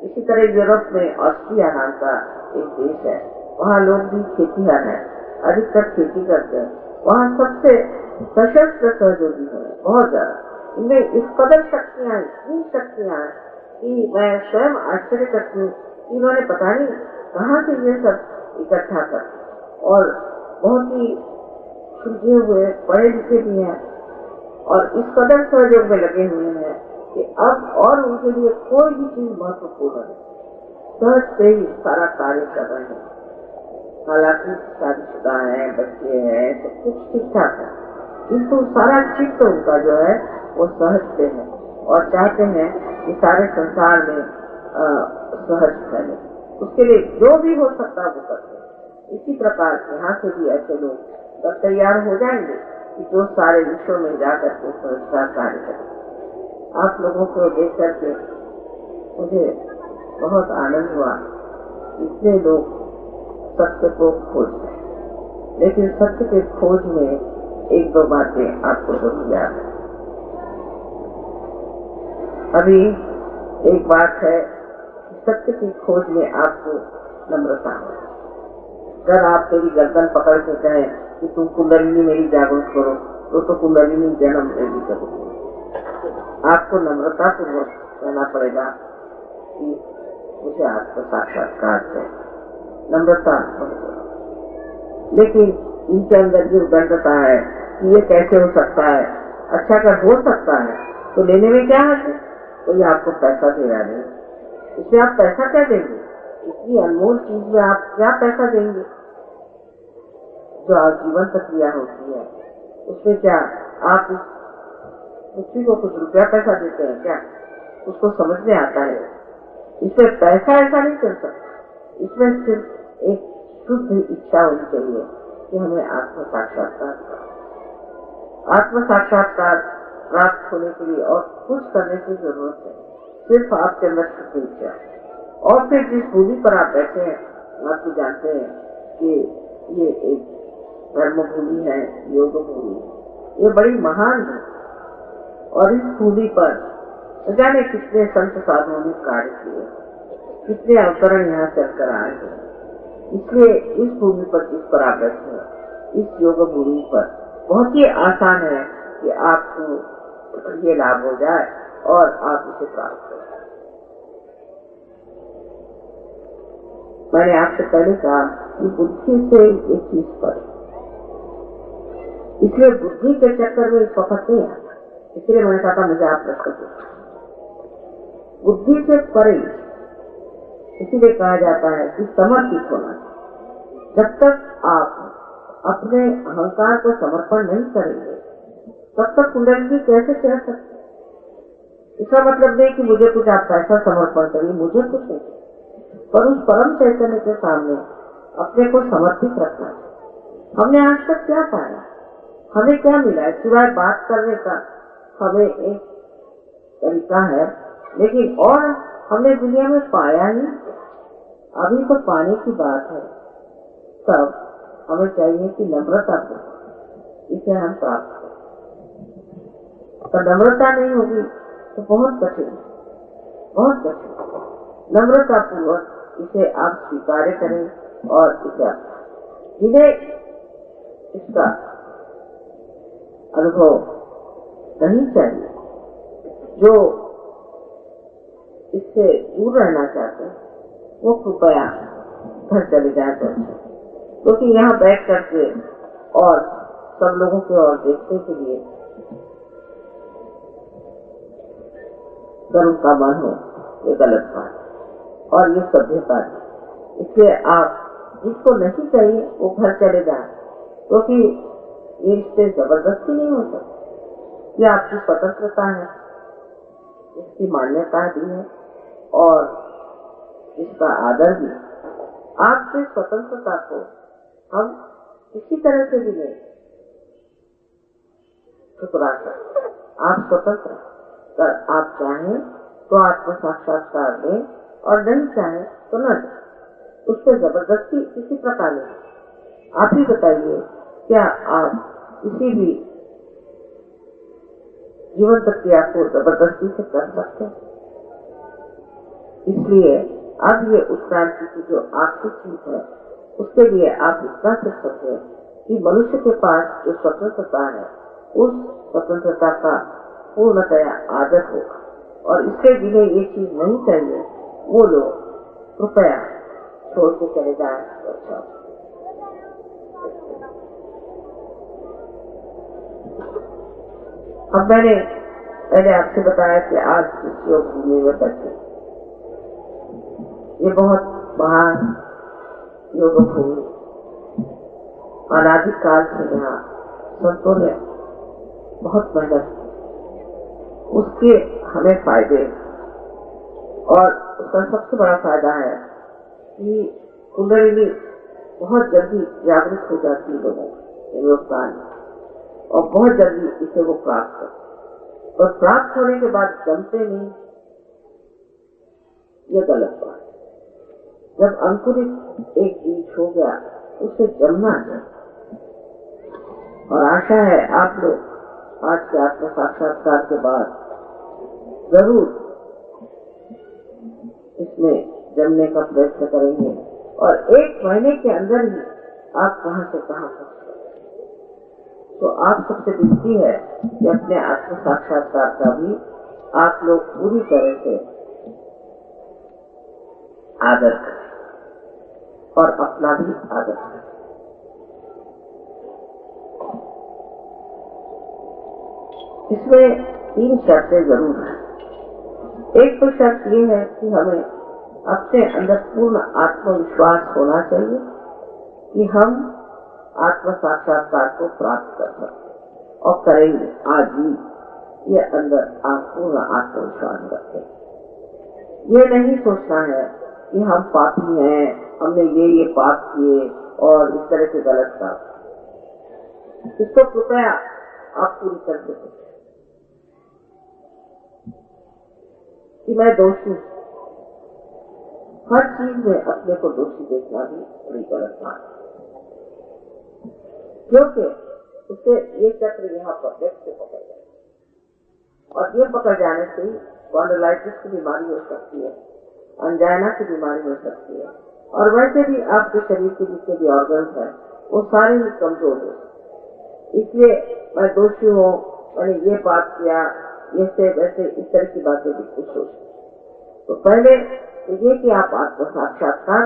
इसी तरह यूरोप में ऑस्ट्रिया नाम का एक देश है, वहाँ लोग भी खेतीहर हैं, अधिकतर खेती करते हैं। वहाँ सबसे सशस्त्र सहयोगी है बहुत ज्यादा। इनमें इस कदर शक्तियाँ, इतनी शक्तियाँ हैं कि मैं स्वयं आश्चर्य करती हूँ कि इन्होंने पता नहीं कहाँ से ये सब इकट्ठा कर, और बहुत ही सुलझे हुए पढ़े लिखे भी हैं और इस कदर सहयोग में लगे हुए हैं कि अब और उनके लिए कोई भी चीज महत्वपूर्ण है, सहज से ही सारा कार्य कर रहे हैं। हालांकि शादीशुदा है, बच्चे हैं, सब कुछ ठीक ठाक है, किंतु सारा चित्त उनका जो है वो सहज से है और चाहते हैं कि सारे संसार में सहज फैले। उसके लिए जो भी हो सकता है वो करते हैं। इसी प्रकार यहाँ से भी ऐसे लोग तब तैयार हो जाएंगे कि जो सारे विश्व में जाकर के संस्कार कार्य करें। आप लोगों को देख करके मुझे बहुत आनंद हुआ। इतने लोग सत्य को खोज रहे, लेकिन सत्य के खोज में एक दो बातें आपको जरूर याद है। अभी एक बात है, सत्य की खोज में आपको नम्रता हो। अगर आप मेरी गर्दन पकड़ के कहें कि तुम कुंडलिनी मेरी जागरूक करो, तो कुंडलिनी जन्म में भी करोगे। आपको नम्रता पूर्वक कहना पड़ेगा कि मुझे आपका साक्षात्कार है, नम्रता। लेकिन इनके अंदर जो दंडता है कि ये कैसे हो सकता है, अच्छा अगर हो सकता है तो लेने में क्या है? कोई आपको पैसा दे रहा नहीं, इसमें आप पैसा क्या देंगे? इतनी अनमोल चीज में आप क्या पैसा देंगे? जो आजीवन प्रक्रिया होती है उसमें क्या आप इस पृथ्वी को कुछ रुपया पैसा देते हैं क्या? उसको समझ में आता है। इसमें पैसा ऐसा नहीं चल सकता, इसमें सिर्फ एक शुद्ध इच्छा होनी चाहिए कि हमें आत्म साक्षात्कार प्राप्त होने के लिए और कुछ करने की जरूरत है, सिर्फ आपके अंदर शुद्ध इच्छा। और फिर जिस भूमि पर आप बैठे हैं आप तो जानते हैं कि ये एक धर्म भूमि है, योग भूमि, ये बड़ी महान है। और इस भूमि पर न जाने कितने संत साधुओं ने कार्य किए, कितने अवतरण यहाँ चलकर आए हैं। इसलिए इस भूमि पर जिस पर आप बैठे हैं, इस योग भूमि पर बहुत ही आसान है कि आपको ये लाभ हो जाए और आप इसे प्राप्त करें। मैंने आपसे पहले कहा कि बुद्धि से ये चीज पर, इसलिए बुद्धि के चक्कर में इस वक्त नहीं आता। इसलिए मैंने कहा था मुझे आप प्रश्न पूछो, बुद्धि से परे। इसीलिए कहा जाता है कि समर्पित होना। जब तक आप अपने अहंकार को समर्पण नहीं करेंगे तब तक कुंडली कैसे चल सकते? इसका मतलब नहीं कि मुझे कुछ आप पैसा समर्पण करिए, मुझे कुछ नहीं, पर उस परम चैतन्य के सामने अपने को समर्पित रखना है। हमने आज तक क्या पाया, हमें क्या मिला है? सिवाय बात करने का हमें एक तरीका है, लेकिन और हमने दुनिया में पाया ही। अभी तो पाने की बात है। तब हमें चाहिए कि नम्रता को, इसे हम प्राप्त करें। तो नम्रता नहीं होगी तो बहुत कठिन, बहुत कठिन। नम्रता पूर्वक इसे आप स्वीकार करें और इसे जिन्हें इसका अनुभव नहीं चाहिए, जो इससे दूर रहना चाहते हैं, वो कृपया घर चले जाए तो अच्छा। क्योंकि यहाँ बैठ करके और सब लोगों के और देखने के लिए अगर उनका मन हो, ये गलत बात और ये सभ्यता है। इसलिए आप जिसको नहीं चाहिए वो घर चले जाए, क्योंकि ये इससे जबरदस्ती नहीं हो सकती। ये आपकी स्वतंत्रता है, इसकी मान्यता भी है और इसका आदर भी। आपकी स्वतंत्रता को हम किसी तरह से भी नहीं ठुकरा सकते। आप स्वतंत्र, अगर आप चाहें तो आत्म साक्षात्कार दें और नहीं चाहें तो न दें। उससे जबरदस्ती किसी प्रकार नहीं। आप ही बताइए, क्या आप किसी भी जीवन प्रक्रिया को जबरदस्ती से कर सकते हैं? इसलिए अब ये उत्क्रांति की जो आखिरी चीज है, उसके लिए आप इतना कर सकते हैं कि मनुष्य के पास जो स्वतंत्रता है, उस स्वतंत्रता का पूर्णतया आदर होगा। और इसके जिन्हें ये चीज नहीं चाहिए वो लोग कृपया छोड़ के चले जाए तो अच्छा। अब मैंने पहले आपसे बताया कि आज इस योग भूमि में बैठे, ये बहुत महान योग भूमि अनादिकाल से यहाँ संतों ने बहुत मेहनत की, उसके हमें फायदे। और उसका सबसे बड़ा फायदा है कि कुंडलिनी बहुत जल्दी जागृत हो जाती है लोगों के हिंदुस्तान में, और बहुत जल्दी इसे वो प्राप्त करते। और प्राप्त होने के बाद जमते नहीं, ये गलत बात। जब अंकुरित एक बीज हो गया उसे जमना चाहिए। और आशा है आप लोग आज के आत्म साक्षात्कार के बाद जरूर इसमें जमने का प्रयत्न करेंगे और 1 महीने के अंदर ही आप कहां से कहां पहुंच। तो आप सबसे विनती है कि अपने आत्म साक्षात्कार का भी आप लोग पूरी तरह से आदर करें और अपना भी आदर करें। इसमें 3 शर्तें जरूर हैं। एक तो शर्त ये है कि हमें अपने अंदर पूर्ण आत्मविश्वास होना चाहिए कि हम आत्म साक्षात्कार को प्राप्त कर सकते और करेंगे आज ही। ये अंदर आप पूर्ण आत्मविश्वास रखें। ये नहीं सोचना है कि हम पापी हैं, हमने ये पाप किए और इस तरह के गलत काम। इसको कृपया आप पूरी करके सोचें कि मैं दोषी हूं। हर चीज में अपने को दोषी देखना भी बड़ी गलत बात है, क्योंकि उससे ये चक्र यहाँ पर व्यक्त से पकड़ जाए और ये पकड़ जाने से स्पॉन्डिलाइटिस की बीमारी हो सकती है, अंजाइना की बीमारी हो सकती है और वैसे भी आपके शरीर के जितने भी ऑर्गन्स हैं वो सारे ही कमजोर हो सकते। इसलिए मैं दोषी हूँ, मैंने ये पाप किया, ऐसे वैसे इस तरह की बातें भी कुछ सोचती। तो पहले तो ये कि आप आत्म साक्षात्कार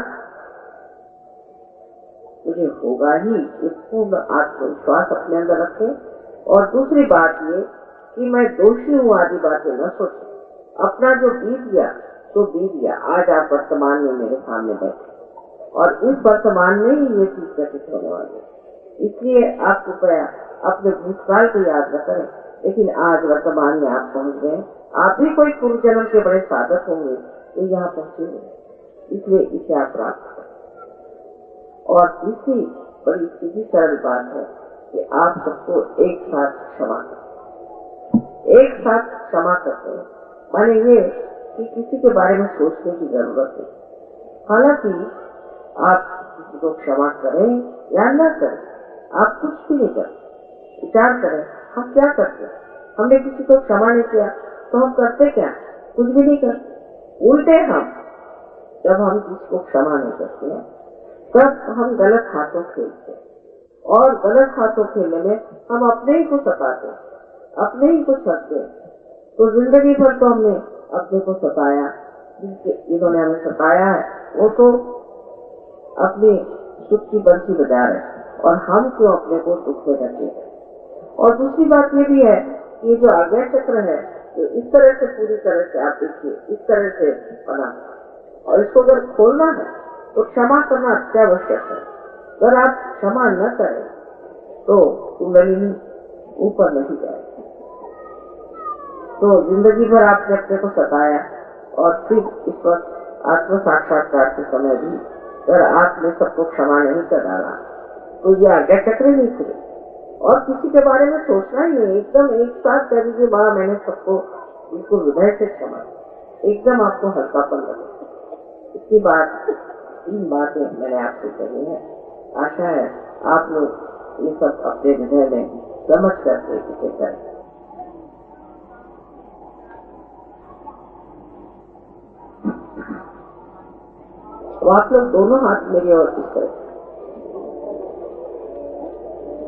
मुझे होगा ही, ये पूर्ण आत्मविश्वास अपने अंदर रखें। और दूसरी बात ये कि मैं दोषी हूँ आदि बातें न सोचें। अपना जो बीत गया तो बीत गया। आज आप वर्तमान में मेरे सामने बैठे और इस वर्तमान में ही ये चीज घटित होने वाली है। इसलिए आप कृपया अपने भूतकाल को याद न करें, लेकिन आज वर्तमान में आप पहुंच गए। आप भी कोई पूर्व जन्म के बड़े साधक होंगे तो यहाँ पहुंचे हुए, इसलिए इसे आप प्राप्त करें। और तीसरी बड़ी सीधी सरल बात है कि आप सबको एक साथ क्षमा करें। एक साथ क्षमा करते हैं माने ये कि किसी के बारे में सोचने की जरूरत है। हालांकि आप किसी को क्षमा करें या न करें, आप कुछ भी नहीं करें। विचार करें हम क्या करते हैं। हमने किसी को क्षमा नहीं किया तो हम करते क्या? कुछ भी नहीं करते। उल्टे हम जब हम किसी को क्षमा नहीं करते हैं तब हम गलत हाथों खेलते हैं और गलत हाथों खेलने में हम अपने ही को सताते हैं, अपने ही को छकते हैं। तो जिंदगी भर तो हमने अपने को सताया, जिन्होंने हमें सताया है वो तो अपनी सुख की बंसी बजा रहे और हम क्यों अपने को दुख में रखे। और दूसरी बात ये भी है कि ये जो आज्ञा चक्र है तो इस तरह से पूरी तरह से आप देखिए, इस तरह से बना और इसको अगर खोलना है तो क्षमा करना अत्यावश्यक है। अगर आप क्षमा न करें तो कुंडलिनी ऊपर नहीं जाएगी। तो जिंदगी भर आपने अपने को सताया और फिर इस वक्त आत्म साक्षात्कार के समय भी अगर आपने सबको क्षमा नहीं कर डाला तो ये आज्ञा चक्र नहीं खुले और किसी के बारे में सोचना ही नहीं। एकदम एक साथ कह दीजिए माँ मैंने सबको बिल्कुल हृदय से क्षमा, एकदम आपको हल्कापन लगे। इसकी बात 3 बातें मैंने आपसे कही है। आशा है आप लोग ये सब अपने हृदय में समझ करके इसे करें। तो आप लोग दोनों हाथ मेरी ओर इस तरह,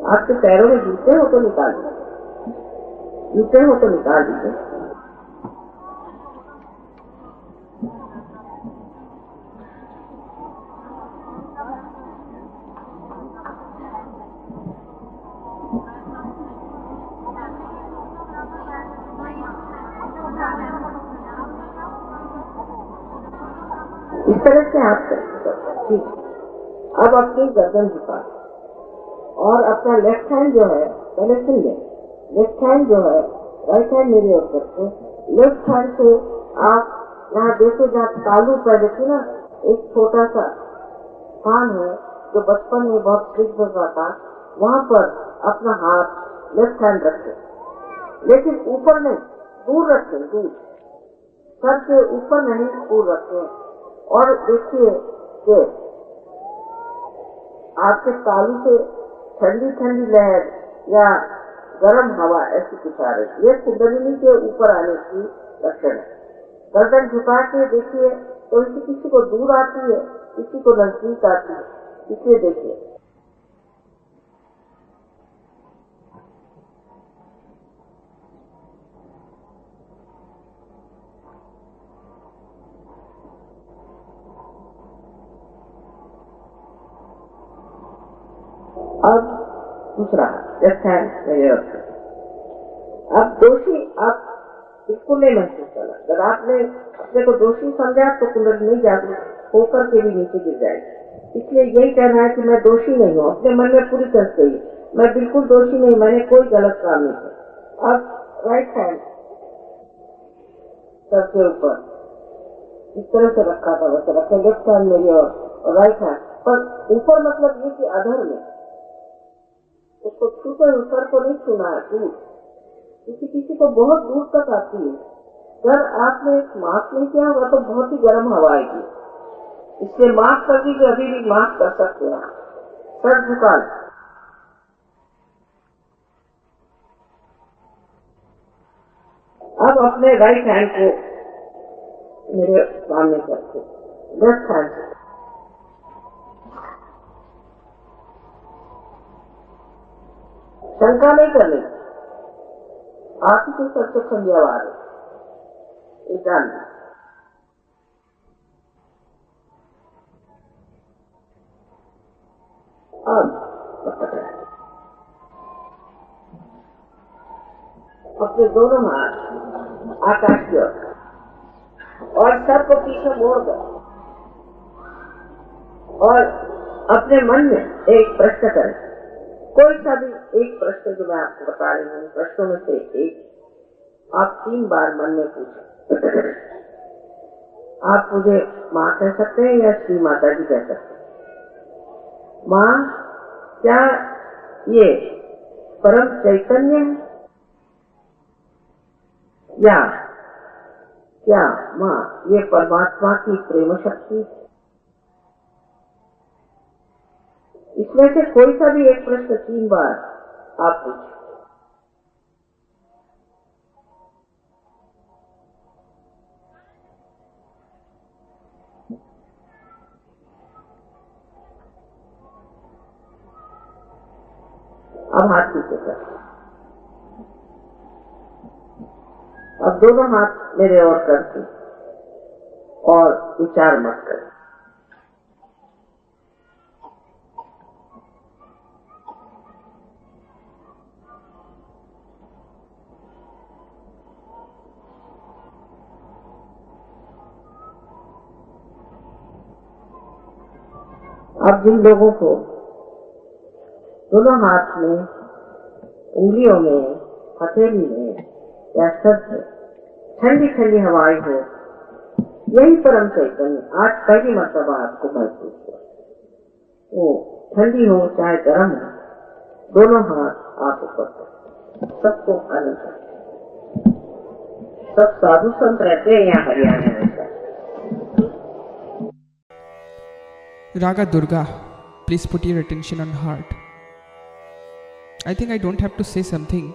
आपके पैरों में जूते हो तो निकाल दीजिए, जूते हो तो निकाल दीजिए। इस तरह से आप ठीक। अब अपनी गर्दन झुका और अपना लेफ्ट हैंड जो है पहले सुन लें, लेफ्ट हैंड जो है राइट हैंड मेरी ओर करके लेफ्ट हैंड से आप यहाँ देखो जहाँ तालू पर देखिए ना एक छोटा सा स्थान है जो बचपन में बहुत ठीक बचा था, वहाँ पर अपना हाथ लेफ्ट हैंड रखें, लेकिन ऊपर नहीं, दूर रखें, दूर सर के ऊपर नहीं, दूर रखें। और देखिए कि आपके तालू से ठंडी ठंडी लहर या गर्म हवा ऐसी कुछ आ रही, ये कुंडलिनी के ऊपर आने की लक्षण है। गर्दन झुका के देखिए तो इसे किसी को दूर आती है, किसी को नजदीक आती है, इसलिए देखिए। अब दूसरा लेफ्ट हैंड मेरे ओर। अब दोषी आप बिल्कुल नहीं महसूस करना। अगर आपने अपने को दोषी समझा तो कुंडली नहीं जागरूक होकर के भी नीचे गिर जाएगी। इसलिए यही कहना है कि मैं दोषी नहीं हूँ, अपने मन में पूरी तरह से मैं बिल्कुल दोषी नहीं, मैंने कोई गलत काम नहीं किया। अब राइट हैंड सर के ऊपर इस तरह से रखा था, वैसे रखे, लेफ्ट हैंड मेरी और राइट हैंड पर ऊपर, मतलब ये कि अधर में उसको छूते हुए सर को नहीं छूना है, दूर किसी को बहुत दूर तक आती है। अगर आपने मास्क नहीं किया होगा तो बहुत ही गर्म हवा आएगी, इसलिए मास्क कर दीजिए, अभी भी मास्क कर सकते हैं। सर झुका, अब अपने राइट हैंड को मेरे सामने करके लेफ्ट हैंड से शंका नहीं करनी, आप ही के सर से ठंडी आवाज है, जान। अब अपने दोनों हाथ आकाश की ओर और सर को पीछे मोड़ कर और अपने मन में एक प्रश्न करें, कोई सा भी एक प्रश्न जो मैं आपको बता रही हूँ, प्रश्नों में से एक आप 3 बार मन में पूछें। आप मुझे माँ कह सकते हैं या श्री माता जी कह सकते हैं। माँ, क्या ये परम चैतन्य है, या क्या माँ ये परमात्मा की प्रेम शक्ति? इसमें से कोई सा भी एक प्रश्न 3 बार आप पूछें। अब हाथ पीछे कर, अब दोनों हाथ मेरे ओर करके और विचार मत कर। अब जिन लोगों को दोनों हाथ में, उंगलियों में, हथेली में या सर से ठंडी ठंडी हवाएं हो, यही परम चैतन्य आज पहली मर्तबा आपको महसूस हुआ। वो ठंडी हो चाहे गर्म हो, दोनों हाथ आप ऊपर कर, सबको आनंद कर। सब साधु संत रहते हैं यहाँ हरियाणा में। Raga Durga, please put your attention on heart. I think I don't have to say something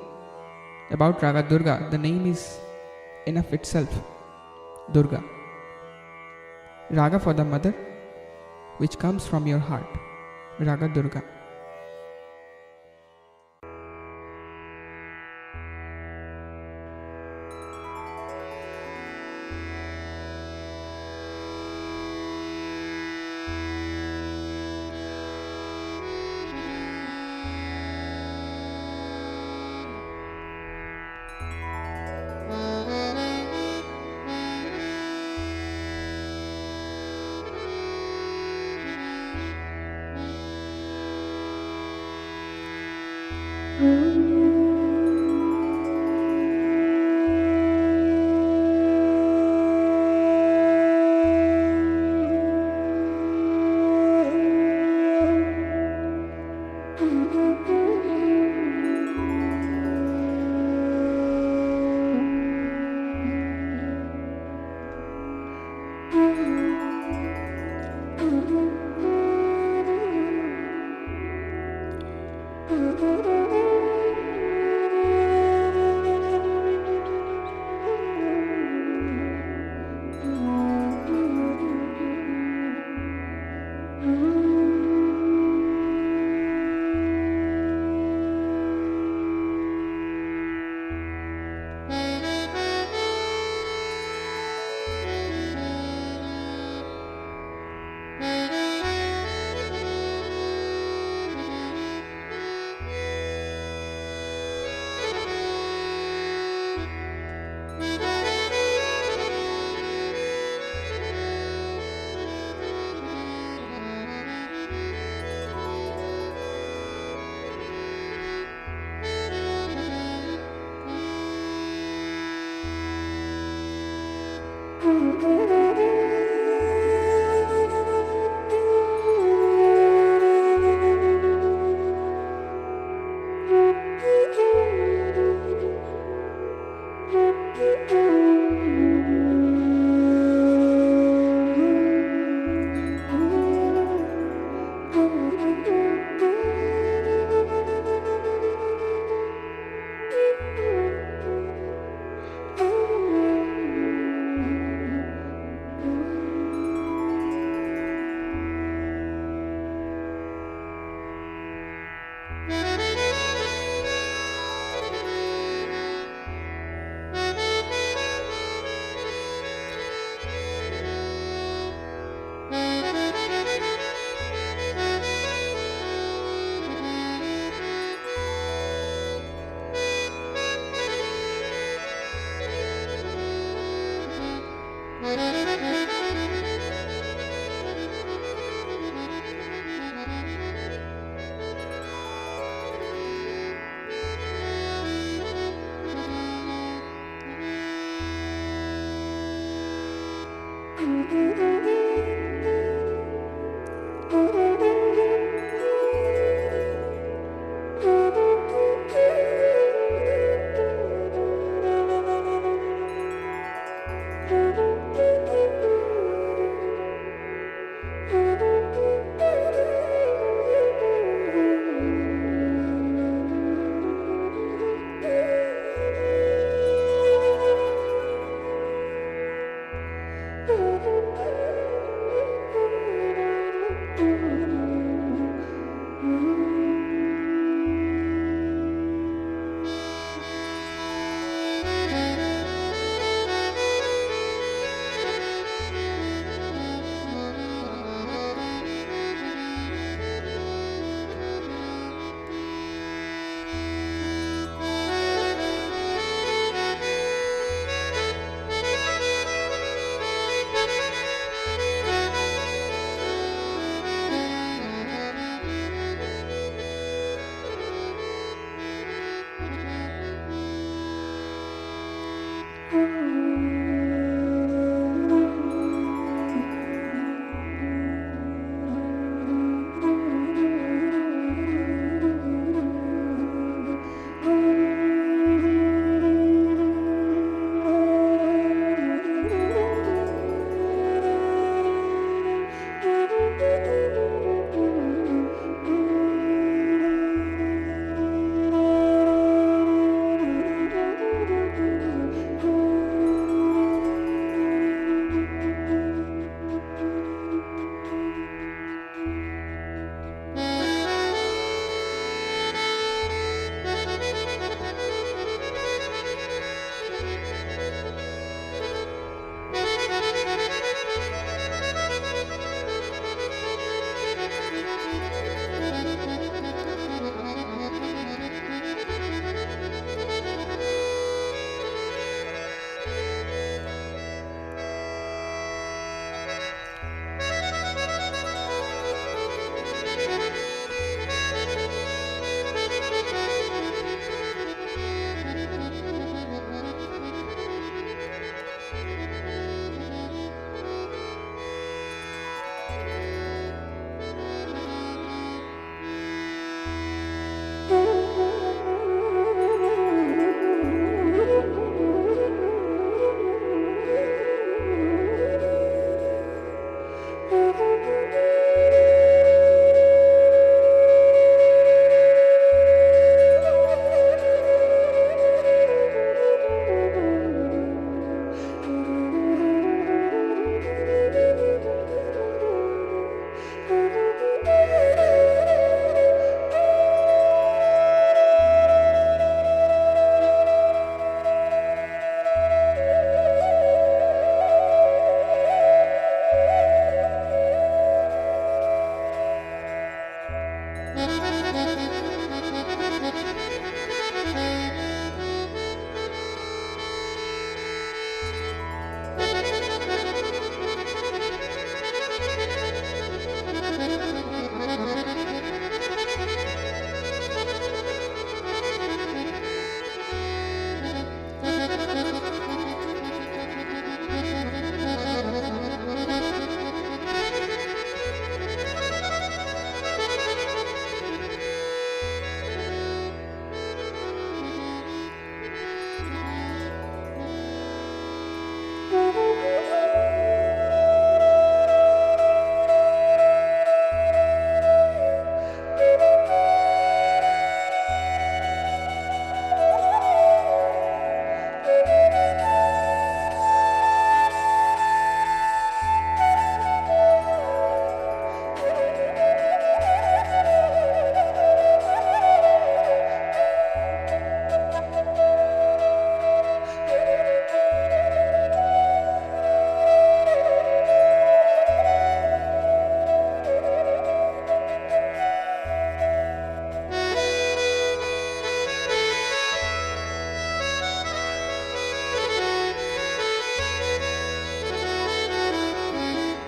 about Raga Durga. The name is enough itself. Durga. Raga for the mother, which comes from your heart. Raga Durga.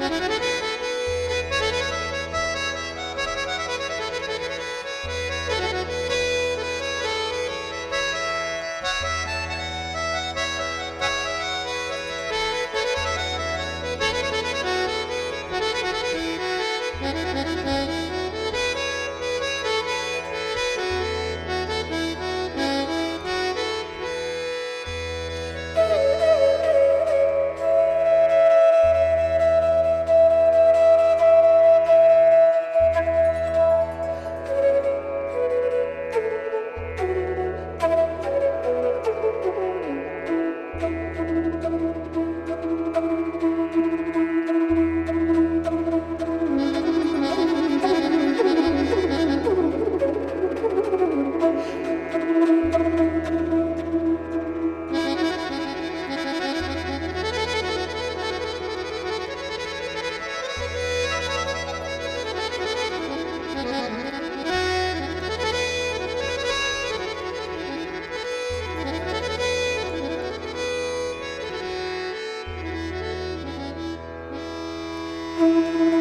Thank you.